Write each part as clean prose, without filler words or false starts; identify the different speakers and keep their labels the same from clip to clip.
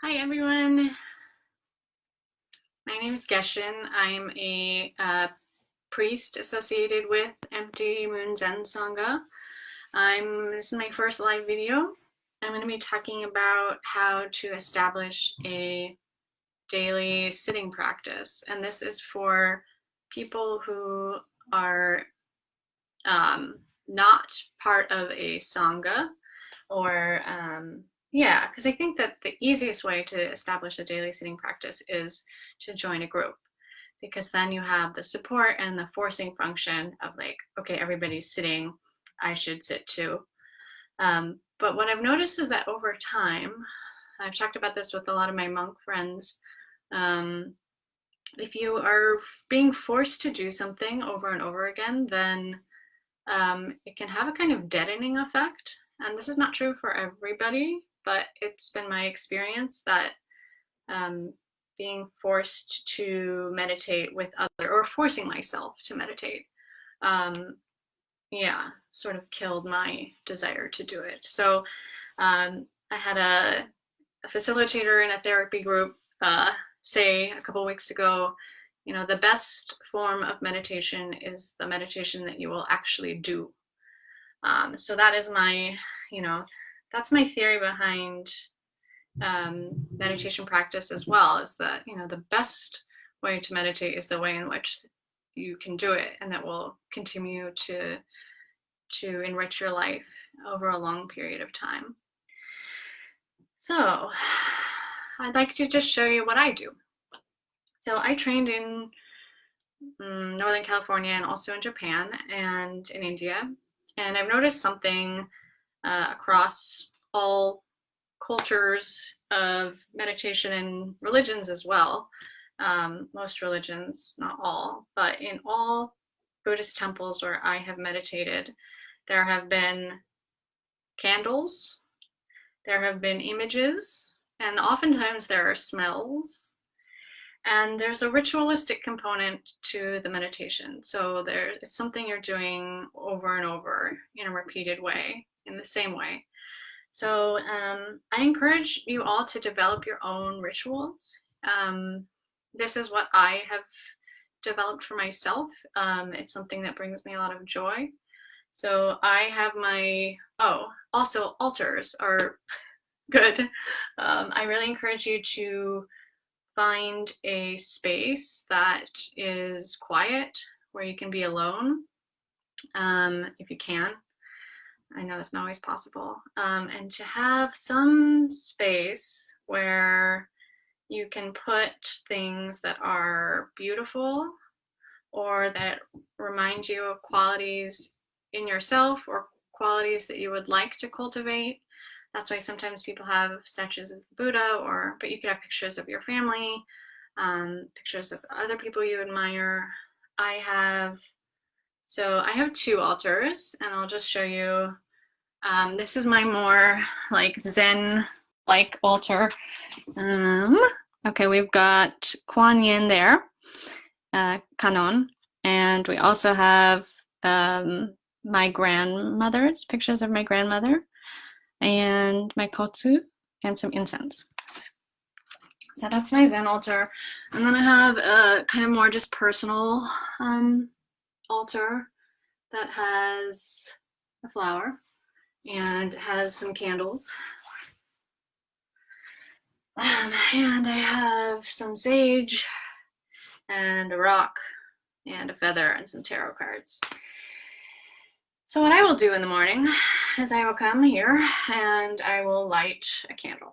Speaker 1: Hi everyone, my name is Gesshin. I'm a priest associated with Empty Moon Zen Sangha. This is my first live video. I'm going to be talking about how to establish a daily sitting practice, and this is for people who are not part of a Sangha or because I think that the easiest way to establish a daily sitting practice is to join a group, because then you have the support and the forcing function of like, okay, everybody's sitting, I should sit too. But what I've noticed is that over time, I've talked about this with a lot of my monk friends, if you are being forced to do something over and over again, then it can have a kind of deadening effect. And this is not true for everybody, but it's been my experience that being forced to meditate with other, or forcing myself to meditate, sort of killed my desire to do it. So I had a facilitator in a therapy group say a couple weeks ago, the best form of meditation is the meditation that you will actually do. So that is my, that's my theory behind meditation practice as well, is that, the best way to meditate is the way in which you can do it, and that will continue to enrich your life over a long period of time. So I'd like to just show you what I do. So I trained in Northern California and also in Japan and in India. And I've noticed something across all cultures of meditation and religions as well. Most religions, not all, but in all Buddhist temples where I have meditated, there have been candles, there have been images, and oftentimes there are smells. And there's a ritualistic component to the meditation. So it's something you're doing over and over in a repeated way, in the same way. So I encourage you all to develop your own rituals. This is what I have developed for myself. It's something that brings me a lot of joy. So I have also altars are good. I really encourage you to find a space that is quiet, where you can be alone, if you can. I know that's not always possible. And to have some space where you can put things that are beautiful or that remind you of qualities in yourself or qualities that you would like to cultivate. That's why sometimes people have statues of Buddha, but you could have pictures of your family, pictures of other people you admire. I have 2 altars, and I'll just show you. This is my more like Zen-like altar. Okay, we've got Kuan Yin there, Kanon, and we also have my grandmother's, pictures of my grandmother, and my kotsu, and some incense. So that's my Zen altar. And then I have a kind of more just personal altar that has a flower and has some candles. And I have some sage and a rock and a feather and some tarot cards. So what I will do in the morning is I will come here and I will light a candle.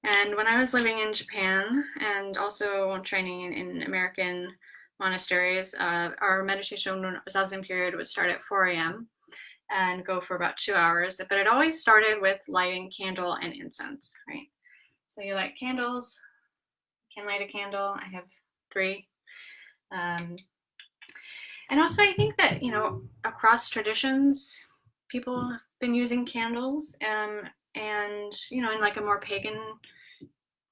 Speaker 1: And when I was living in Japan and also training in American monasteries, our meditation zazen period would start at 4 a.m. and go for about 2 hours. But it always started with lighting candle and incense, right? So you light candles, you can light a candle. I have 3. And also I think that, across traditions, people have been using candles, and, in like a more pagan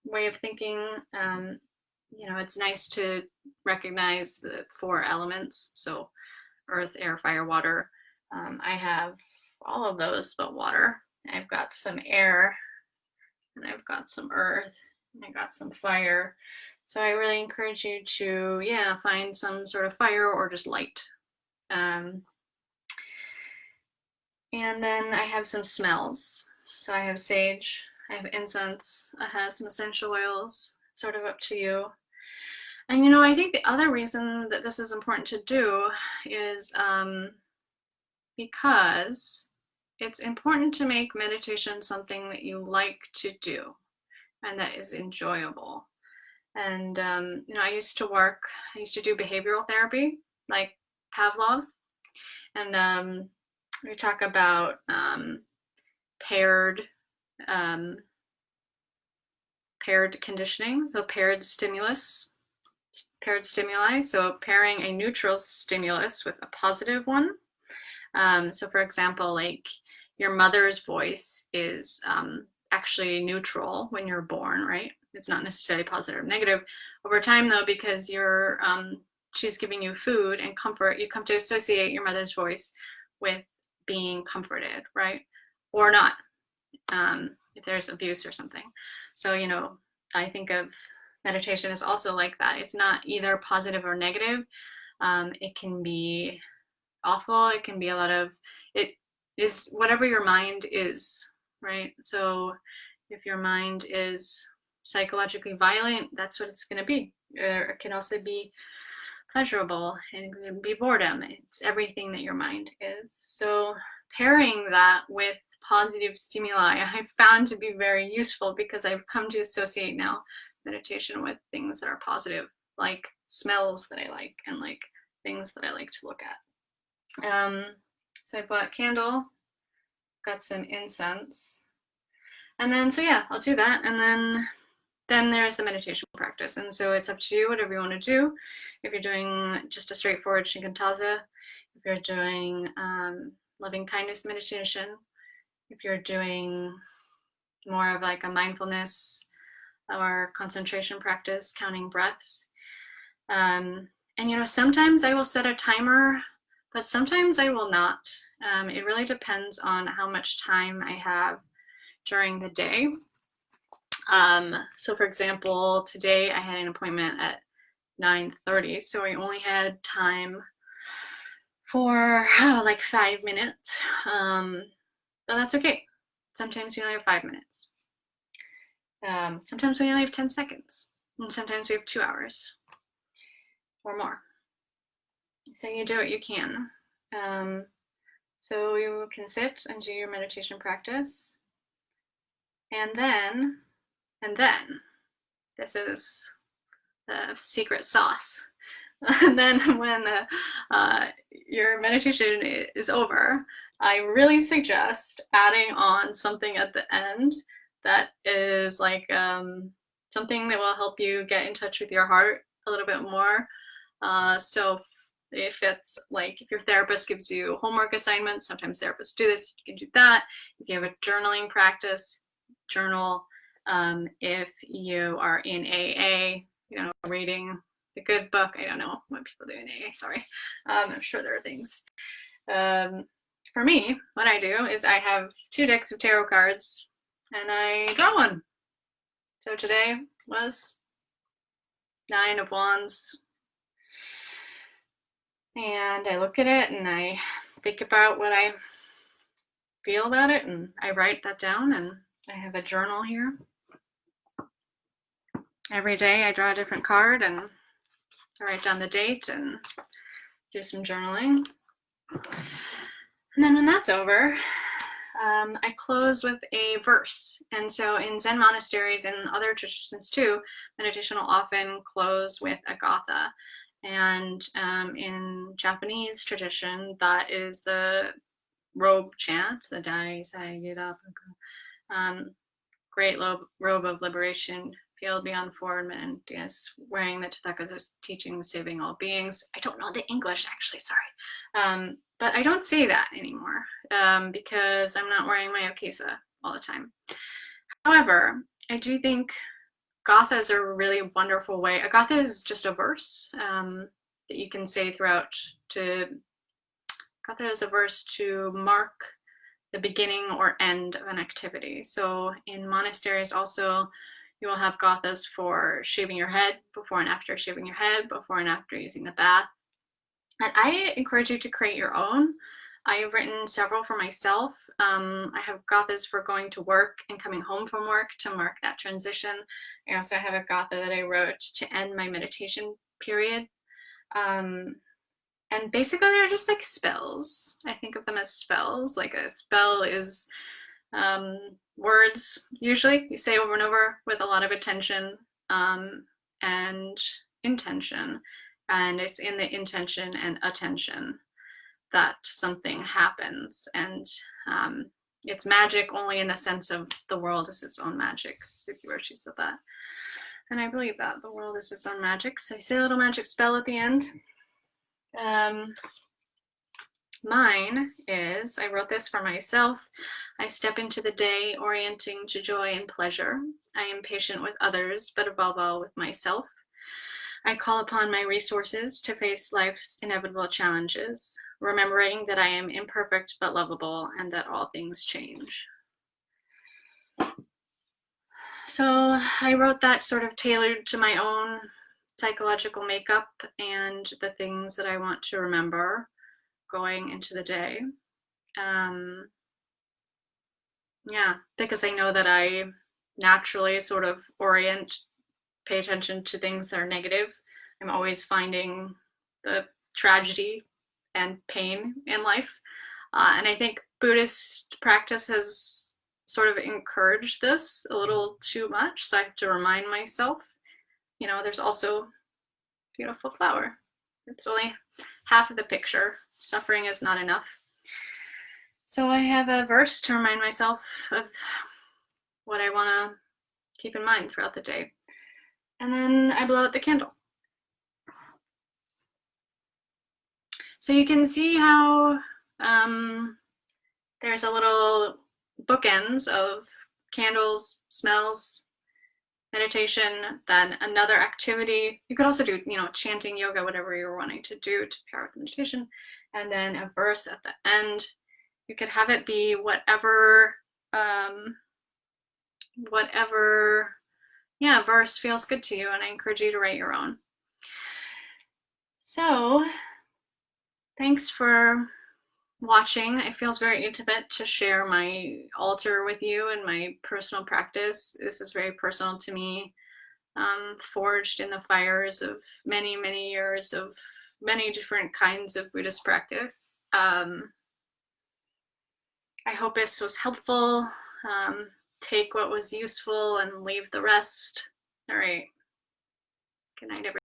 Speaker 1: way of thinking, it's nice to recognize the 4 elements. So earth, air, fire, water. I have all of those but water. I've got some air, and I've got some earth, and I got some fire. So I really encourage you to, yeah, find some sort of fire or just light. And then I have some smells. So I have sage, I have incense, I have some essential oils, sort of up to you. And you know, I think the other reason that this is important to do is because it's important to make meditation something that you like to do and that is enjoyable. And you know, I used to do behavioral therapy, like Pavlov, and we talk about paired conditioning, so paired stimuli. So pairing a neutral stimulus with a positive one. So for example, like your mother's voice is actually neutral when you're born, right? It's not necessarily positive or negative. Over time though, because she's giving you food and comfort, you come to associate your mother's voice with being comforted, right? Or not, if there's abuse or something. So, you know, I think of meditation as also like that. It's not either positive or negative. It can be awful. It can be it is whatever your mind is, right? So if your mind is psychologically violent, that's what it's going to be. Or it can also be pleasurable and be boredom. It's everything that your mind is. So pairing that with positive stimuli I found to be very useful, because I've come to associate now meditation with things that are positive, like smells that I like and like things that I like to look at. So I bought a candle, got some incense, and then so yeah, I'll do that, and then there's the meditation practice. And so it's up to you, whatever you want to do. If you're doing just a straightforward Shinkantaza, if you're doing loving kindness meditation, if you're doing more of like a mindfulness or concentration practice, counting breaths. And you know, sometimes I will set a timer, but sometimes I will not. It really depends on how much time I have during the day. So for example, today I had an appointment at 9:30, so I only had time for like 5 minutes. But that's okay. Sometimes we only have 5 minutes. Sometimes we only have 10 seconds. And sometimes we have 2 hours or more. So you do what you can. So you can sit and do your meditation practice. And then, this is the secret sauce. And then when your meditation is over, I really suggest adding on something at the end that is like something that will help you get in touch with your heart a little bit more. So if it's like, if your therapist gives you homework assignments, sometimes therapists do this, you can do that. If you have a journaling practice, journal. If you are in AA, you know, reading the good book, I don't know what people do in AA, sorry. I'm sure there are things. For me, what I do is I have 2 decks of tarot cards and I draw one. So today was 9 of Wands. And I look at it and I think about what I feel about it and I write that down, and I have a journal here. Every day I draw a different card and I write down the date and do some journaling. And then when that's over, I close with a verse. And so in Zen monasteries and other traditions too, meditation will often close with a gatha. And in Japanese tradition, that is the robe chant, the Dai Sai Gita, great robe of liberation, field beyond form, and yes, wearing the Tathagata's teachings, saving all beings. I don't know the English, actually, sorry. But I don't say that anymore because I'm not wearing my okesa all the time. However, I do think gathas are a really wonderful way. A gatha is just a verse that you can say throughout. Gatha is a verse to mark the beginning or end of an activity. So in monasteries also, you will have gathas for shaving your head, before and after shaving your head, before and after using the bath. And I encourage you to create your own. I have written several for myself. I have gathas for going to work and coming home from work to mark that transition. I also have a gatha that I wrote to end my meditation period. And basically they're just like spells. I think of them as spells. Like a spell is words, usually you say over and over with a lot of attention and intention. And it's in the intention and attention that something happens. And it's magic only in the sense of the world is its own magic. Sukiyoshi said that. And I believe that the world is its own magic. So you say a little magic spell at the end. Mine is, I wrote this for myself. I step into the day orienting to joy and pleasure. I am patient with others, but above all with myself. I call upon my resources to face life's inevitable challenges, remembering that I am imperfect but lovable and that all things change. So I wrote that sort of tailored to my own psychological makeup and the things that I want to remember going into the day. Yeah, because I know that I naturally sort of pay attention to things that are negative. I'm always finding the tragedy and pain in life. And I think Buddhist practice has sort of encouraged this a little too much. So I have to remind myself, you know, there's also a beautiful flower. It's only half of the picture. Suffering is not enough. So I have a verse to remind myself of what I want to keep in mind throughout the day. And then I blow out the candle. So you can see how there's a little bookends of candles, smells, meditation, then another activity. You could also do, you know, chanting, yoga, whatever you're wanting to do to pair with meditation, and then a verse at the end. You could have it be whatever verse feels good to you, and I encourage you to write your own. So thanks for watching. It feels very intimate to share my altar with you and my personal practice. This is very personal to me, forged in the fires of many, many years of many different kinds of Buddhist practice. I hope this was helpful. Take what was useful and leave the rest. All right. Good night, everyone.